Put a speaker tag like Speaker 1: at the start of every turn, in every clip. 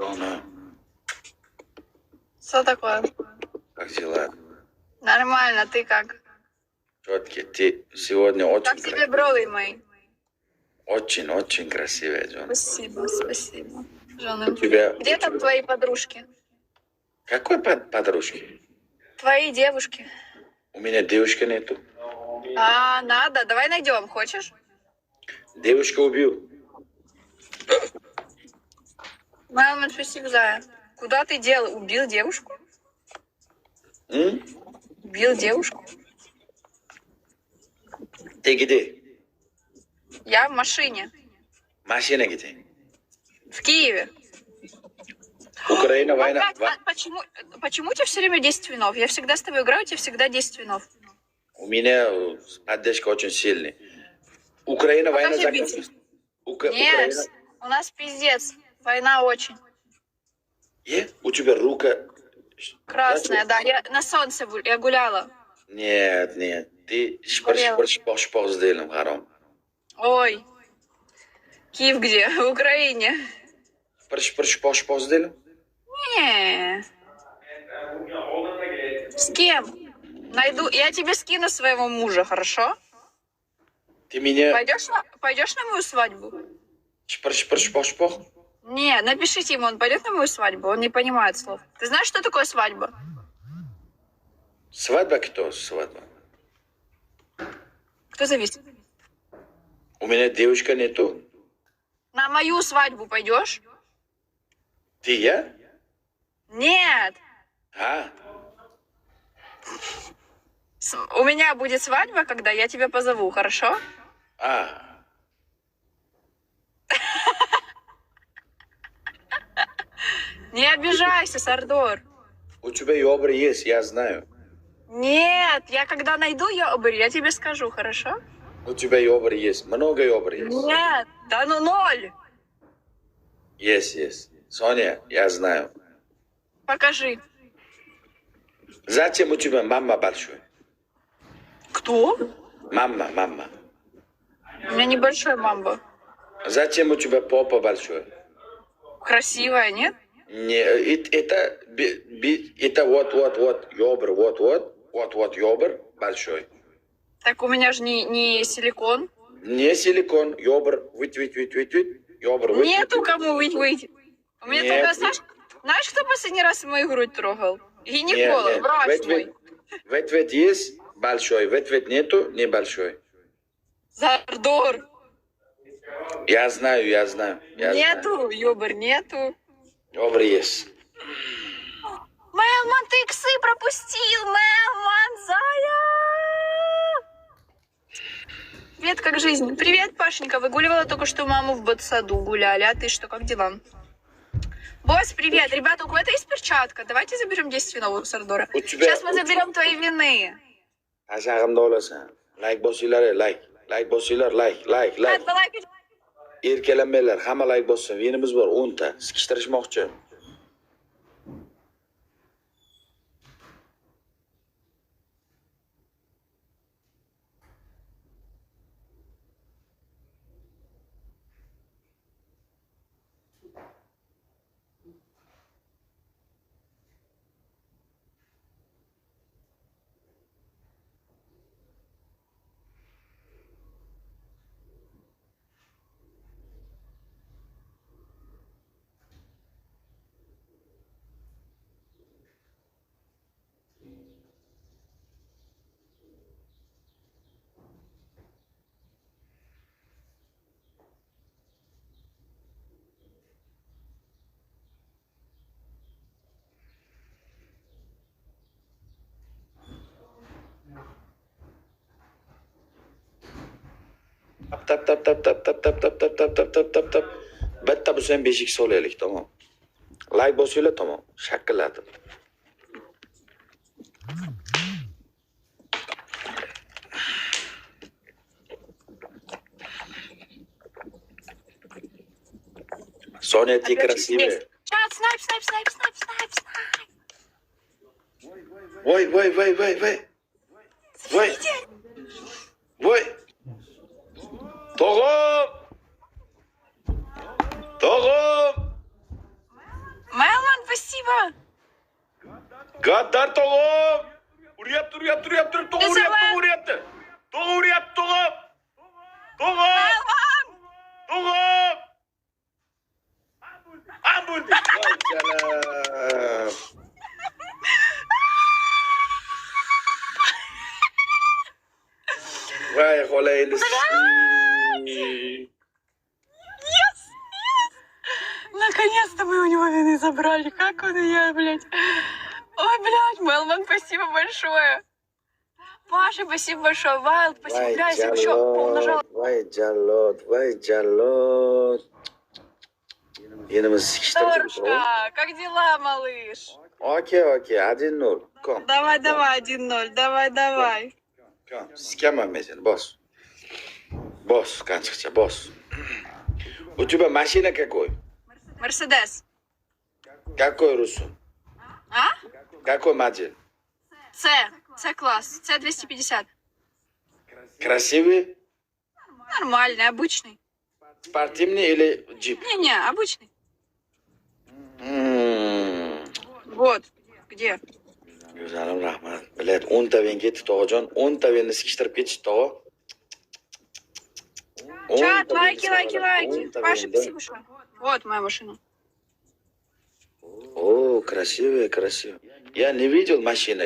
Speaker 1: Она.
Speaker 2: Что такое?
Speaker 1: Как дела?
Speaker 2: Нормально, ты как?
Speaker 1: Четкий. Ты сегодня
Speaker 2: Как
Speaker 1: очень
Speaker 2: тебе брови мои?
Speaker 1: очень красивая, Джон.
Speaker 2: Спасибо, спасибо. Жены.
Speaker 1: Где
Speaker 2: Где там твои подружки?
Speaker 1: Какой подружки?
Speaker 2: Твои девушки.
Speaker 1: У меня девушки нету.
Speaker 2: А, надо. Давай найдем, хочешь?
Speaker 1: Девушку убил.
Speaker 2: Мама, спасибо, Зая. Куда ты дел? Убил девушку?
Speaker 1: М?
Speaker 2: Убил девушку?
Speaker 1: Ты где?
Speaker 2: Я в машине.
Speaker 1: Машина где?
Speaker 2: В Киеве.
Speaker 1: Украина, война.
Speaker 2: Опять, почему у тебя все время 10 винов? Я всегда с тобой играю, у тебя всегда 10 винов.
Speaker 1: У меня поддержка очень сильная. Украина, война
Speaker 2: Покажи битву.
Speaker 1: закончилась.
Speaker 2: Нет,
Speaker 1: Украина.
Speaker 2: у нас пиздец. Война очень.
Speaker 1: У тебя рука...
Speaker 2: Красная, да. Я на солнце я гуляла.
Speaker 1: Нет. Ты шпах сделаем, харам.
Speaker 2: Ой. Киев где? В Украине.
Speaker 1: Шпах сделаем?
Speaker 2: Не. С кем? Найду. Я тебе скину своего мужа, хорошо?
Speaker 1: Ты меня...
Speaker 2: Пойдешь на мою свадьбу?
Speaker 1: Шпах.
Speaker 2: Не, напишите ему, он пойдет на мою свадьбу, он не понимает слов. Ты знаешь, что такое свадьба?
Speaker 1: Свадьба кто? Свадьба.
Speaker 2: Кто зависит?
Speaker 1: У меня девушка нету.
Speaker 2: На мою свадьбу пойдешь?
Speaker 1: Ты я?
Speaker 2: Нет. У меня будет свадьба, когда я тебя позову, хорошо? Не обижайся, Сардор.
Speaker 1: У тебя ёбр есть, я знаю.
Speaker 2: Нет, я когда найду ёбр, я тебе скажу, хорошо?
Speaker 1: У тебя ёбр есть, много ёбр есть.
Speaker 2: Нет, да ну 0.
Speaker 1: Есть. Соня, я знаю.
Speaker 2: Покажи.
Speaker 1: Зачем у тебя мама большой?
Speaker 2: Кто?
Speaker 1: Мама.
Speaker 2: У меня небольшой мамба.
Speaker 1: Зачем у тебя попа большой?
Speaker 2: Красивая, нет?
Speaker 1: Не, это вот, ёбр, вот, ёбр большой.
Speaker 2: Так у меня же не силикон.
Speaker 1: Не силикон, ёбр, выть, ёбр, выть.
Speaker 2: Нету кому выть. У меня только, знаешь, кто последний раз мою грудь трогал? Гинеколог, врач мой.
Speaker 1: Выть есть большой, выть нету, небольшой.
Speaker 2: Зардор.
Speaker 1: Я знаю.
Speaker 2: Нету, ёбр, нету.
Speaker 1: Ёбр есть.
Speaker 2: Мелман, ты иксы пропустил, Мелман, Зая! Привет, как жизнь? Привет, Пашенька, выгуливала только что маму в ботсаду, гуляли, а ты что, как дела? Босс, привет, ребята, у кого-то есть перчатка? Давайте заберем 10 винов у Сардора. Сейчас мы заберем твои вины.
Speaker 1: Ашағымда оласың. Лайк босыңдар, лайк. Erkalanmanglar, hamma like bossin. Venimiz bor 10 ta. Sikishtirishmoqchi. Tap. Bitta bo'lsa ham beshik solaylik, tamom. Like bosinglar, tamom. Shakillatib. Соня, ты красивая.
Speaker 2: Чат, снайп.
Speaker 1: Voy. Tog'im.
Speaker 2: красиво.
Speaker 1: Gaddar to'g'im! Uryapti, uryapti, uryapti, to'g'im uryapti, uryapti. To'g'im uryapti, to'g'im. To'g'im! To'g'im! Bo'ldi. Voy jalam. Voy xolayimiz.
Speaker 2: Наконец-то мы у него вины забрали. Как он и я, блядь. Ой, блядь, Мелман, спасибо большое. Паша, спасибо большое. Вайлд, спасибо. Бля, если бы еще поумножала.
Speaker 1: Voy jallod, voy jallod. Yenimiz sikishtirib
Speaker 2: Торушка, как дела, малыш?
Speaker 1: Окей, 1-0. Kom.
Speaker 2: Давай, 1-0. Давай.
Speaker 1: Kom, sikaman men seni, bos. Bos, qanchiqcha, bos. У тебя машина какой?
Speaker 2: Мерседес.
Speaker 1: Какой Русу?
Speaker 2: А?
Speaker 1: Какой модель?
Speaker 2: С-класс. С-250.
Speaker 1: Красивый?
Speaker 2: Нормальный, обычный.
Speaker 1: Спортивный или джип?
Speaker 2: Не, обычный. Вот. Где?
Speaker 1: Güzelim rahmat. Bilet 10 taven ketdi tog'ajon. 10 tavenni sikishtirib ketishdi tog'a.
Speaker 2: Чат, лайки. Паша, спасибо большое. Вот моя машина.
Speaker 1: О, красивая. Я не видел машину,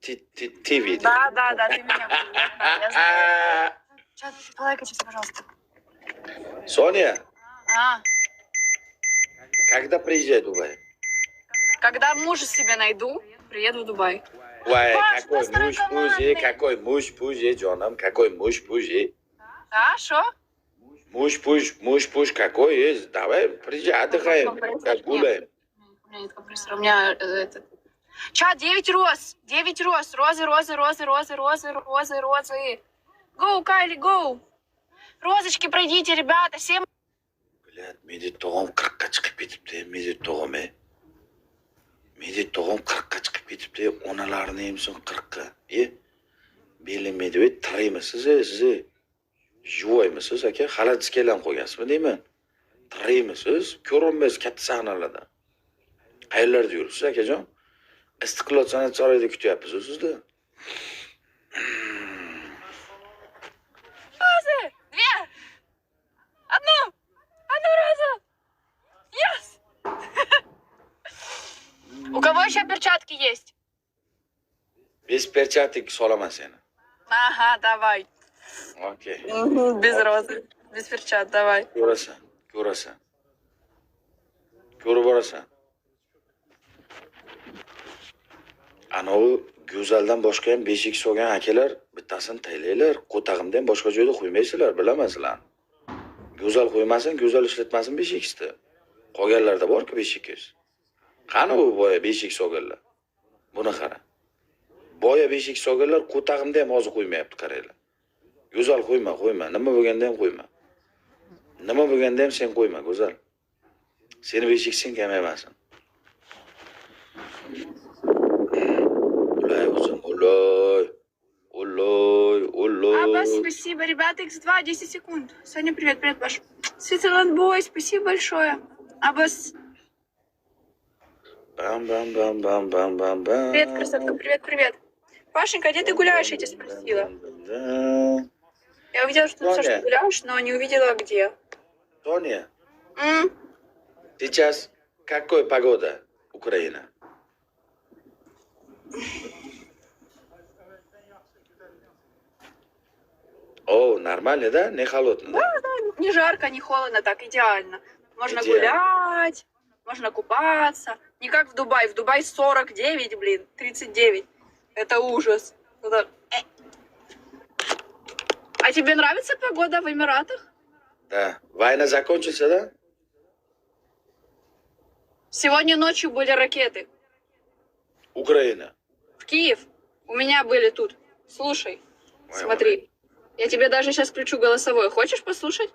Speaker 1: ты видел.
Speaker 2: Да, ты меня видел. Я знаю. Чат, полайкайте все, пожалуйста.
Speaker 1: Соня,
Speaker 2: А,
Speaker 1: когда приезжай в Дубай?
Speaker 2: когда мужа себе найду, приеду в Дубай.
Speaker 1: Ой,
Speaker 2: Паш,
Speaker 1: какой
Speaker 2: настрой
Speaker 1: муж
Speaker 2: командный.
Speaker 1: пузи, Джоном, какой муж пузи.
Speaker 2: А, шо?
Speaker 1: Муж пуж, какой есть. Давай, приезжай, отдыхаем, как гуляем.
Speaker 2: У меня нет компрессора, у меня этот... Чат, 9 роз. Розы. Гоу, Кайли, гоу. Розочки, пройдите, ребята, всем...
Speaker 1: Блядь, meni tog'am 40 ga chiqib ketibdi, meni tog'am. Meni tog'am 40 ga chiqib ketibdi, onalarini emsin 40 ga. Beli medved tiraymisiz, siz? Yuvoymisiz aka? Xalat diskalar qo'ygansizmi deyman. Tiraymisiz? Ko'rinmaysiz katta sahnalarda. Qayerlarda yuribsiz akajon? Istiqlol san'at saroyida kutyapmiz sizni.
Speaker 2: Розы! 2! Одну розу! Yes! У кого еще перчатки есть?
Speaker 1: Без перчаток solaman seni.
Speaker 2: Ага, давай.
Speaker 1: Okey.
Speaker 2: Без розы. Без перчат, давай.
Speaker 1: Ko'rasan. Ko'rib borasan. Anavi go'zaldan boshqa ham beshik solgan akalar bittasini taylanglar. Qo'tag'imdan boshqa joyda qo'ymaysizlar, bilamasizlar. Go'zal qo'ymasin, go'zal ishlatmasin beshikni. Qolganlarda bor-ku beshikingiz. Qani u boya beshik solganlar? Buni qara. Boya beshik solganlar qo'tag'imda ham hozir qo'ymayapti, qaranglar. Go'zal qo'yma. Nima bo'lganda ham qo'yma. Nima bo'lganda ham sen qo'yma, go'zal. Seni beshiksing kamaymasin. Ulay o'zim, ulay.
Speaker 2: Аббас, спасибо. Ребята, X2, 10 секунд. Соня, привет, Паш. Сwitzerland Boy, спасибо большое. Аббас.
Speaker 1: Бам.
Speaker 2: Привет, красотка, привет. Пашенька, где ты гуляешь, я тебя спросила. Я увидела, что ты написала, что гуляешь, но не увидела, где.
Speaker 1: Соня, сейчас какой погода Украина? О, нормально, да? Не холодно, да?
Speaker 2: Да, не жарко, не холодно, так идеально. Можно
Speaker 1: Идеально.
Speaker 2: гулять, можно купаться. Не как в Дубае. В Дубае 49, 39. Это ужас. А тебе нравится погода в Эмиратах?
Speaker 1: Да. Война закончится, да?
Speaker 2: Сегодня ночью были ракеты.
Speaker 1: Украина.
Speaker 2: В Киев. У меня были тут. Слушай, смотри. Я тебе даже сейчас включу голосовое. Хочешь послушать?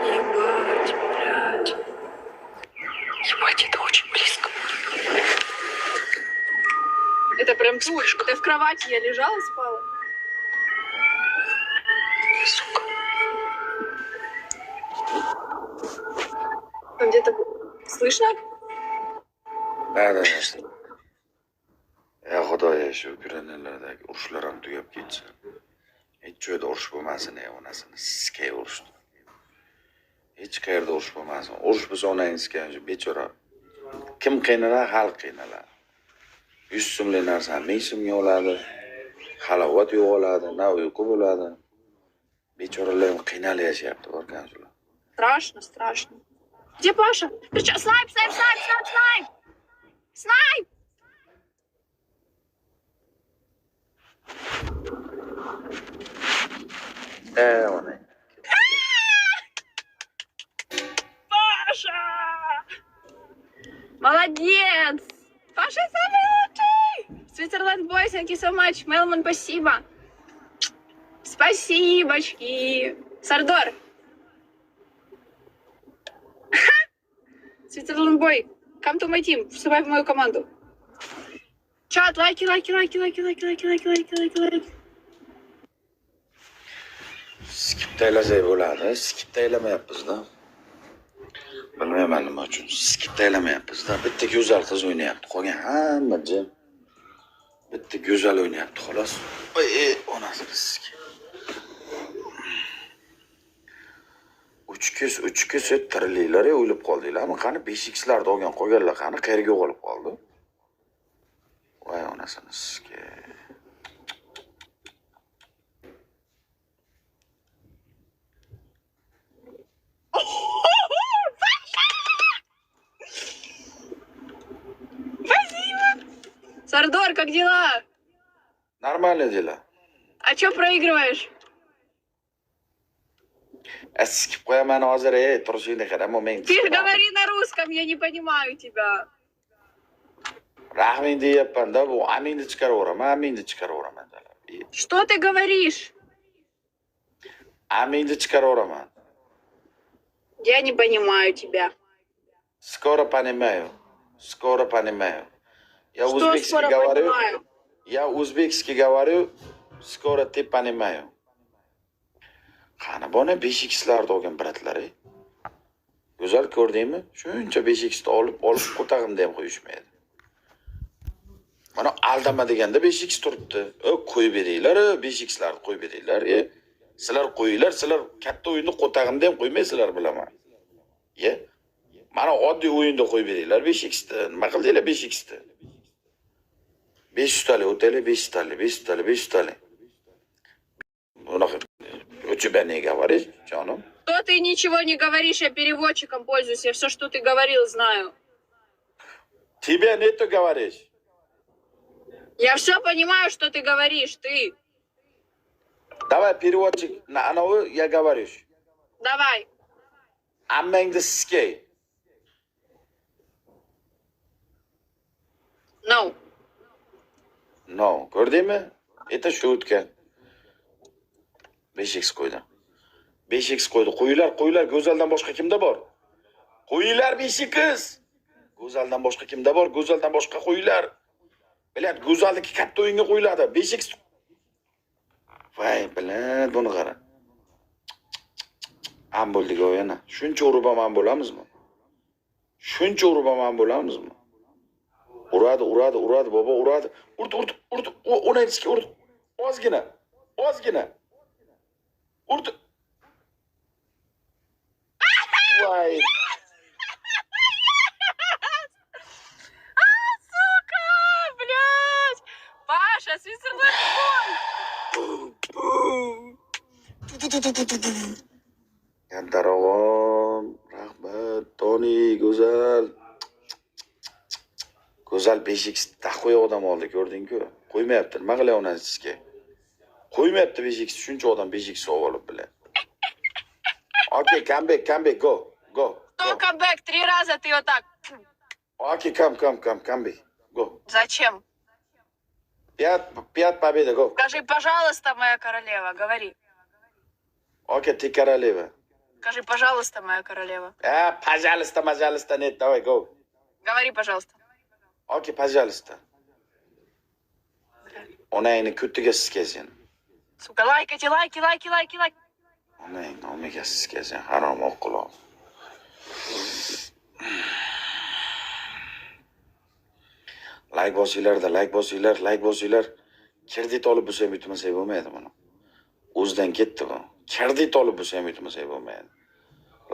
Speaker 2: Ебать, блядь. Ебать, это очень близко. Это прям вспышка. Это в кровати я лежала, спала. Сука. Там где-то слышно?
Speaker 1: Да. Ya xudoya shu Ukrainalardagi urushlar ham tugab ketsin. Hech joyda urush bo'lmasin, onasini siskay urushdi. Hech qayerda urush bo'lmasin. Urush bo'lsa onangizga shu bechora. Kim qiynaladi, xalq qiynaladi. 100 so'mlik narsani 1000 so'mga oladi. Halovat yo'qoladi, na uyqu bo'ladi. Bechoralar ham qiynalib yashayapti, ko'rgansizlar.
Speaker 2: Страшно, страшно. Где Паша? Снайп, снайп, снайп, снайп, снайп! Снайп!
Speaker 1: Ona.
Speaker 2: Паша! Молодец! Паша самый лучший! Switzerland Boys, thank you so much. Мелман, спасибо. Спасибочки. Сардор. Switzerland Boy, come to my team. Вступай в мою команду. Чат, лайки, лайки, лайки, лайки, лайки, лайки, лайки, лайки, лайки, лайки.
Speaker 1: Skip taylasak bo'ladi. Skip taylamayapmiz-da. Bilmayman nima uchun. Skip taylamayapmiz-da. Bitta go'zal qiz o'ynayapti. Qolgan hamma jim. Bitta go'zal o'ynayapti, xolos. Onasi bizga. Uch kuz tirliklar o'lib qoldinglarmi? Qani 5x'larni olgan qolganlar qani qayerga yo'qolib qoldi? Voy onasini sizga.
Speaker 2: Сардор, как дела?
Speaker 1: Нормально дела.
Speaker 2: А чё проигрываешь?
Speaker 1: Skip qo'yaman hozir, turishingni qarama, men.
Speaker 2: Ты же говори на русском, я не понимаю тебя.
Speaker 1: Rahming deyapman-da, bu amingni chiqaraveraman, amingni chiqaraveraman.
Speaker 2: Что ты говоришь?
Speaker 1: Amingni chiqaraveraman.
Speaker 2: Я не понимаю тебя.
Speaker 1: Скоро понимаю. Скоро понимаю. Я
Speaker 2: Что
Speaker 1: узбекский
Speaker 2: скоро
Speaker 1: говорю.
Speaker 2: понимаю?
Speaker 1: Я узбекский говорю. Скоро ты понимаю. Qani buni 5x'larni olgan bratlar-ey. Go'zal ko'rdingmi? Shuncha 5x'ni olib qo'tag'imda ham qo'yishmaydi. Mana aldama deganda 5x turibdi. Qo'yib beringlar, 5x'larni qo'yib beringlar. Sizlar qo'yinglar, sizlar katta o'yinni qo'tag'imda ham qo'ymaysizlar, bilaman. Mana oddiy o'yinda qo'yib beringlar 5x'ni. Nima qildinglar 5x'ni? 500 talik o'taylik, 500 talik, 500 talik, 500 talik. Bunaqa у тебя не говоришь, Джоном?
Speaker 2: Что ты ничего не говоришь, я переводчиком пользуюсь, я все, что ты говорил, знаю.
Speaker 1: Тебе не то говоришь.
Speaker 2: Я все понимаю, что ты говоришь, ты.
Speaker 1: Давай переводчик на анову, я говорю.
Speaker 2: Давай.
Speaker 1: Ammangni siskay.
Speaker 2: No.
Speaker 1: No, ko'rdingmi? Это shutка. 5x qo'ydi. 5x qo'ydi. Qo'yinglar, go'zaldan boshqa kimda bor? Qo'yinglar 5x. Go'zaldan boshqa kimda bor? Go'zaldan boshqa qo'yinglar. Bilat, go'zalniki katta o'yinga qo'yiladi. 5x. Voy, bilat, buni qara. Ham bo'ldik yana. Shuncha urib ham bo'lamizmi? Shuncha urib ham bo'lamizmi? Uradi, bobo, uradi. Urdi. O'naytishga urdi. Ozgina. Urdi. Voy.
Speaker 2: Сука, блядь. Паша, Switzerland
Speaker 1: Yantarog'im, rahmat, Toni, go'zal. Go'zal 5x taqvoy odam oldi, ko'rding-ku. Qo'ymayapti, nima qilyapman sizga? Qo'ymayapti 5x, shuncha odam 5x olib bilan. Okay, come back, go.
Speaker 2: Кто камбэк? 3 раза ты вот так.
Speaker 1: Okay, come back, go.
Speaker 2: Зачем?
Speaker 1: 5 победа, go.
Speaker 2: Скажи, пожалуйста, моя королева, говори.
Speaker 1: Okay, ты королева.
Speaker 2: Скажи, пожалуйста, моя королева.
Speaker 1: Пожалуйста, нет, давай, go.
Speaker 2: Говори, пожалуйста.
Speaker 1: Okay, пожалуйста. Onangni kutiga siskasin.
Speaker 2: Сука, лайкайте, лайки, лайки, лайки, лайки.
Speaker 1: Onang nomiga siskasin, harom o'qquloq. Like bosinglar-da, like bosinglar, like bosinglar. Kredit olib bo'lsa ham yutmasak bo'lmaydi buni. O'zidan ketdi bu. Kredit olib bo'lsa ham yutmasak bo'lmaydi.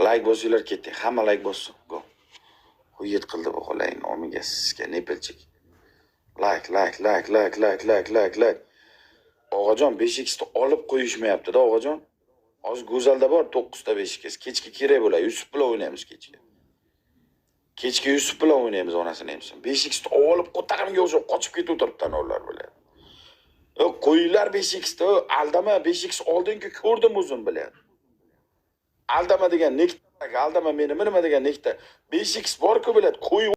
Speaker 1: Like bosinglar ketdi. Hamma like bossin. Go. Qo'yit qildi bu qolay nomiga sizga nepilchik. Like. Og'ajon 5x ni olib qo'yishmayapti-da, og'ajon. Hozir Go'zalda bor 9 ta 5x. Kechki kerak bo'ladi. Yusuf bilan o'ynaymiz kechki. Kechki Yusuf bilan o'ynaymiz onasini ham. 5x ni olib qo'tag'imga o'xshab qochib ketib o'tiribdi ular bilan. Qo'yinglar 5x ni, aldama 5x oldingi ko'rdim o'zim bilan. Aldama degan nekta, aldama meni nima degan nekta. 5x bor-ku biladi, qo'y